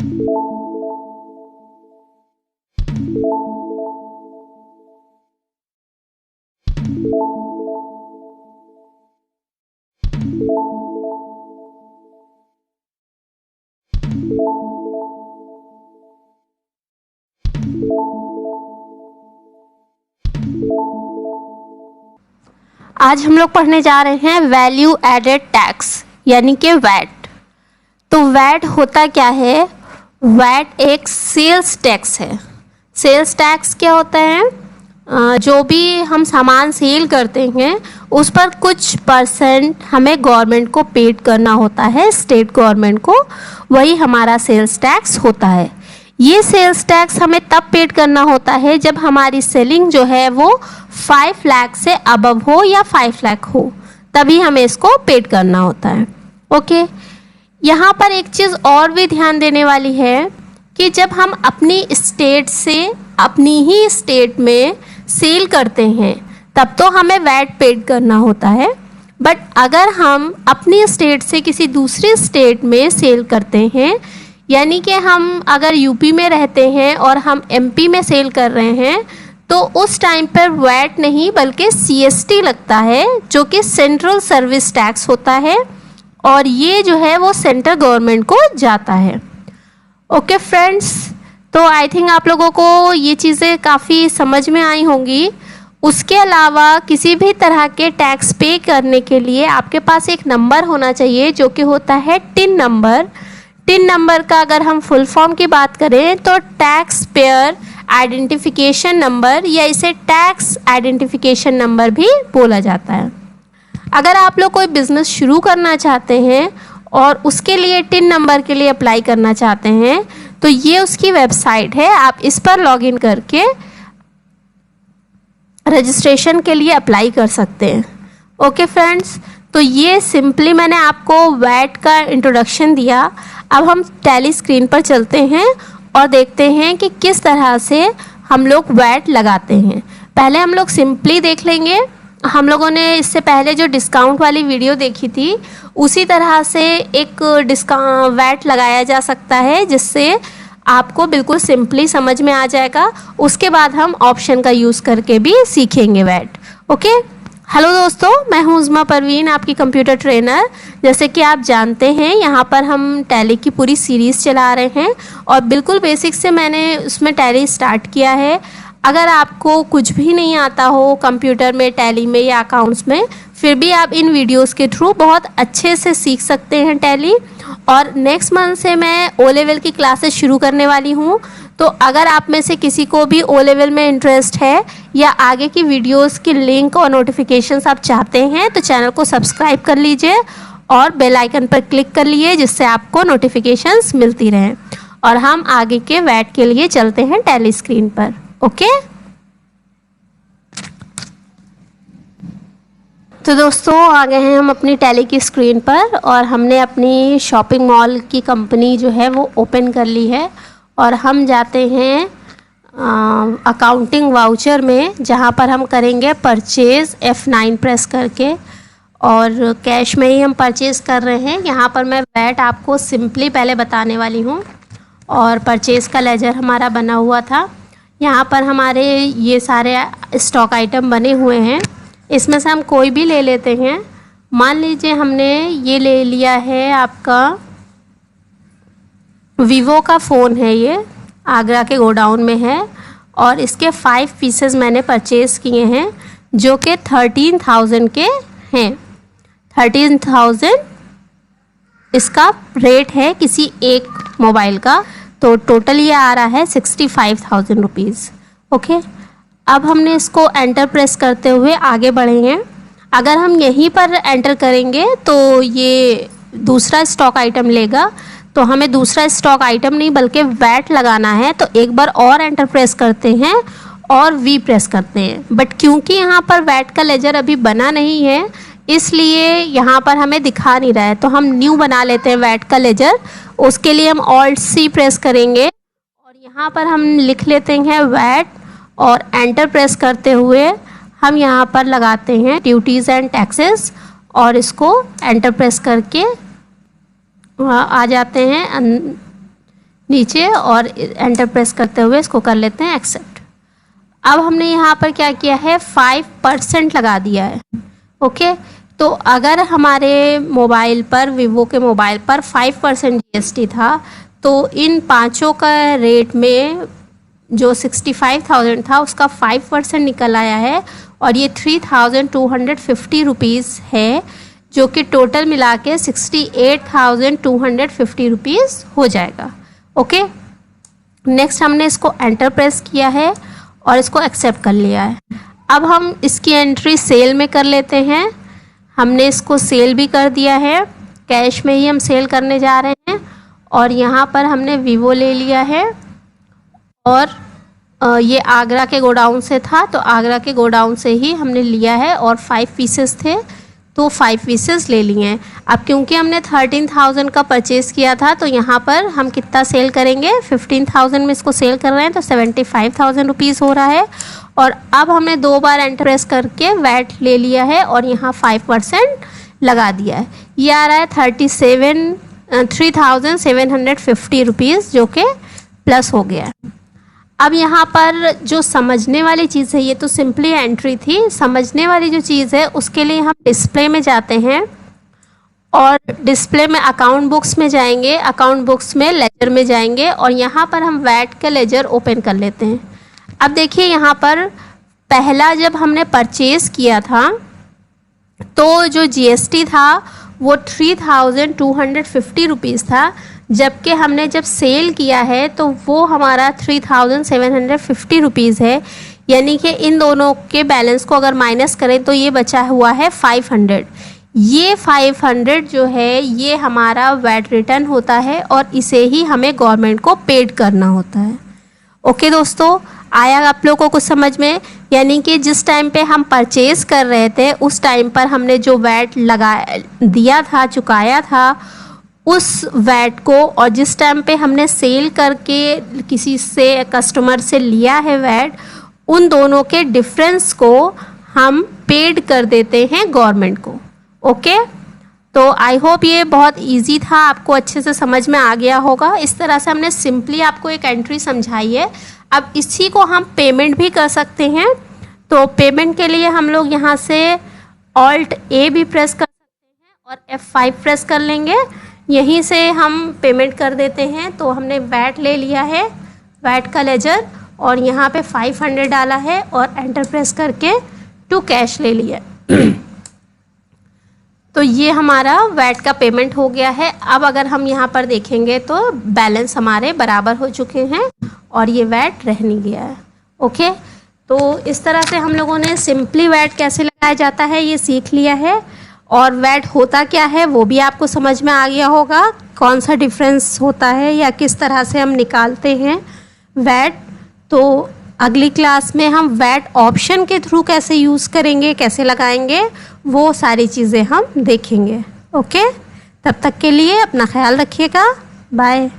आज हम लोग पढ़ने जा रहे हैं वैल्यू एडेड टैक्स यानी कि वैट। तो वैट होता क्या है? वैट एक सेल्स टैक्स है। सेल्स टैक्स क्या होता है? जो भी हम सामान सेल करते हैं उस पर कुछ परसेंट हमें गवर्नमेंट को पेड करना होता है, स्टेट गवर्नमेंट को, वही हमारा सेल्स टैक्स होता है। ये सेल्स टैक्स हमें तब पेड करना होता है जब हमारी सेलिंग जो है वो 5 लाख से अबव हो या 5 लाख हो, तभी हमें इसको पेड करना होता है। ओके, यहाँ पर एक चीज़ और भी ध्यान देने वाली है कि जब हम अपनी स्टेट से अपनी ही स्टेट में सेल करते हैं तब तो हमें वैट पेड करना होता है, बट अगर हम अपनी स्टेट से किसी दूसरी स्टेट में सेल करते हैं, यानी कि हम अगर यूपी में रहते हैं और हम एमपी में सेल कर रहे हैं, तो उस टाइम पर वैट नहीं बल्कि सीएसटी लगता है, जो कि सेंट्रल सर्विस टैक्स होता है, और ये जो है वो सेंट्रल गवर्नमेंट को जाता है। ओके फ्रेंड्स, तो आई थिंक आप लोगों को ये चीज़ें काफ़ी समझ में आई होंगी। उसके अलावा किसी भी तरह के टैक्स पे करने के लिए आपके पास एक नंबर होना चाहिए जो कि होता है टिन नंबर। टिन नंबर का अगर हम फुल फॉर्म की बात करें तो टैक्स पेयर आइडेंटिफिकेशन नंबर, या इसे टैक्स आइडेंटिफिकेशन नंबर भी बोला जाता है। अगर आप लोग कोई बिज़नेस शुरू करना चाहते हैं और उसके लिए टिन नंबर के लिए अप्लाई करना चाहते हैं तो ये उसकी वेबसाइट है, आप इस पर लॉगिन करके रजिस्ट्रेशन के लिए अप्लाई कर सकते हैं। ओके फ्रेंड्स, तो ये सिंपली मैंने आपको वैट का इंट्रोडक्शन दिया। अब हम टैली स्क्रीन पर चलते हैं और देखते हैं कि किस तरह से हम लोग वैट लगाते हैं। पहले हम लोग सिंपली देख लेंगे। हम लोगों ने इससे पहले जो डिस्काउंट वाली वीडियो देखी थी उसी तरह से एक वैट लगाया जा सकता है, जिससे आपको बिल्कुल सिंपली समझ में आ जाएगा। उसके बाद हम ऑप्शन का यूज़ करके भी सीखेंगे वैट। ओके, हेलो दोस्तों, मैं हूँ उज़मा परवीन, आपकी कंप्यूटर ट्रेनर। जैसे कि आप जानते हैं यहाँ पर हम टैली की पूरी सीरीज़ चला रहे हैं और बिल्कुल बेसिक से मैंने उसमें टैली स्टार्ट किया है। अगर आपको कुछ भी नहीं आता हो कंप्यूटर में, टैली में या अकाउंट्स में, फिर भी आप इन वीडियोस के थ्रू बहुत अच्छे से सीख सकते हैं टैली। और नेक्स्ट मंथ से मैं ओ लेवल की क्लासेस शुरू करने वाली हूँ। तो अगर आप में से किसी को भी ओ लेवल में इंटरेस्ट है या आगे की वीडियोस की लिंक और नोटिफिकेशंस आप चाहते हैं तो चैनल को सब्सक्राइब कर लीजिए और बेल आइकन पर क्लिक कर लिए, जिससे आपको नोटिफिकेशंस मिलती रहें। और हम आगे के वैट के लिए चलते हैं टैली स्क्रीन पर। ओके, तो दोस्तों आ गए हैं हम अपनी टैली की स्क्रीन पर और हमने अपनी शॉपिंग मॉल की कंपनी जो है वो ओपन कर ली है। और हम जाते हैं अकाउंटिंग वाउचर में, जहाँ पर हम करेंगे परचेज़ F9 प्रेस करके, और कैश में ही हम परचेज़ कर रहे हैं। यहाँ पर मैं वैट आपको सिंपली पहले बताने वाली हूँ। और परचेज़ का लेजर हमारा बना हुआ था। यहाँ पर हमारे ये सारे स्टॉक आइटम बने हुए हैं, इसमें से हम कोई भी ले लेते हैं। मान लीजिए हमने ये ले लिया है, आपका वीवो का फ़ोन है, ये आगरा के गोडाउन में है और इसके 5 पीसेस मैंने परचेज़ किए हैं जो कि 13,000 के हैं। 13,000 इसका रेट है किसी एक मोबाइल का, तो टोटल ये आ रहा है 65,000 रुपीज़। ओके, अब हमने इसको एंटर प्रेस करते हुए आगे बढ़े हैं। अगर हम यहीं पर एंटर करेंगे तो ये दूसरा स्टॉक आइटम लेगा, तो हमें दूसरा स्टॉक आइटम नहीं बल्कि वैट लगाना है। तो एक बार और एंटर प्रेस करते हैं और वी प्रेस करते हैं। बट क्योंकि यहाँ पर वैट का लेजर अभी बना नहीं है, इसलिए यहाँ पर हमें दिखा नहीं रहा है, तो हम न्यू बना लेते हैं वैट का लेजर। उसके लिए हम ऑल्ट सी प्रेस करेंगे और यहाँ पर हम लिख लेते हैं वैट, और एंटर प्रेस करते हुए हम यहाँ पर लगाते हैं ड्यूटीज़ एंड टैक्सेस, और इसको एंटर प्रेस करके आ जाते हैं नीचे और एंटर प्रेस करते हुए इसको कर लेते हैं एक्सेप्ट। अब हमने यहाँ पर क्या किया है 5% लगा दिया है। ओके, तो अगर हमारे मोबाइल पर, वीवो के मोबाइल पर 5% GST था, तो इन पाँचों का रेट में जो 65,000 था उसका 5% निकल आया है और ये 3,250 रुपीज़ है, जो कि टोटल मिला के 68,250 रुपीज़ हो जाएगा। ओके, नेक्स्ट हमने इसको एंटर प्रेस किया है और इसको एक्सेप्ट कर लिया है। अब हम इसकी एंट्री सेल में कर लेते हैं। हमने इसको सेल भी कर दिया है, कैश में ही हम सेल करने जा रहे हैं और यहाँ पर हमने वीवो ले लिया है और ये आगरा के गोडाउन से था, तो आगरा के गोडाउन से ही हमने लिया है और 5 पीसेस थे तो 5 पीसेस ले लिए हैं। अब क्योंकि हमने 13,000 का परचेज़ किया था, तो यहाँ पर हम कितना सेल करेंगे, 15,000 में इसको सेल कर रहे हैं तो 75,000 रुपीज़ हो रहा है। और अब हमने 2 बार एंटर प्रेस करके वैट ले लिया है और यहाँ 5% लगा दिया है। ये आ रहा है 3,750 रुपीज़, जो कि प्लस हो गया है। अब यहाँ पर जो समझने वाली चीज़ है, ये तो सिंपली एंट्री थी, समझने वाली जो चीज़ है उसके लिए हम डिस्प्ले में जाते हैं और डिस्प्ले में अकाउंट बुक्स में जाएंगे, अकाउंट बुक्स में लेजर में जाएंगे और यहाँ पर हम वैट का लेजर ओपन कर लेते हैं। अब देखिए यहाँ पर पहला जब हमने परचेज़ किया था तो जो GST था वो 3,250 रुपीज़ था, जबकि हमने जब सेल किया है तो वो हमारा 3,750 रुपीज़ है। यानी कि इन दोनों के बैलेंस को अगर माइनस करें तो ये बचा हुआ है 500। ये 500 जो है ये हमारा वैट रिटर्न होता है और इसे ही हमें गवर्नमेंट को पेड करना होता है। ओके दोस्तों, आया आप लोगों को कुछ समझ में? यानी कि जिस टाइम पे हम परचेज़ कर रहे थे उस टाइम पर हमने जो वैट लगा दिया था, चुकाया था, उस वैट को, और जिस टाइम पे हमने सेल करके किसी से, कस्टमर से लिया है वैट, उन दोनों के डिफरेंस को हम पेड कर देते हैं गवर्नमेंट को। ओके, तो आई होप ये बहुत इजी था, आपको अच्छे से समझ में आ गया होगा। इस तरह से हमने सिंपली आपको एक एंट्री समझाई है। अब इसी को हम पेमेंट भी कर सकते हैं। तो पेमेंट के लिए हम लोग यहाँ से Alt A भी प्रेस कर सकते हैं और F5 प्रेस कर लेंगे, यहीं से हम पेमेंट कर देते हैं। तो हमने वैट ले लिया है, वैट का लेजर, और यहाँ पे 500 डाला है और एंटर प्रेस करके टू कैश ले लिया। तो ये हमारा वैट का पेमेंट हो गया है। अब अगर हम यहाँ पर देखेंगे तो बैलेंस हमारे बराबर हो चुके हैं और ये वैट रह नहीं गया है। ओके, तो इस तरह से हम लोगों ने सिंपली वैट कैसे लगाया जाता है ये सीख लिया है, और वैट होता क्या है वो भी आपको समझ में आ गया होगा, कौन सा डिफरेंस होता है या किस तरह से हम निकालते हैं वैट। तो अगली क्लास में हम वैट ऑप्शन के थ्रू कैसे यूज़ करेंगे, कैसे लगाएंगे, वो सारी चीज़ें हम देखेंगे। ओके, तब तक के लिए अपना ख्याल रखिएगा, बाय।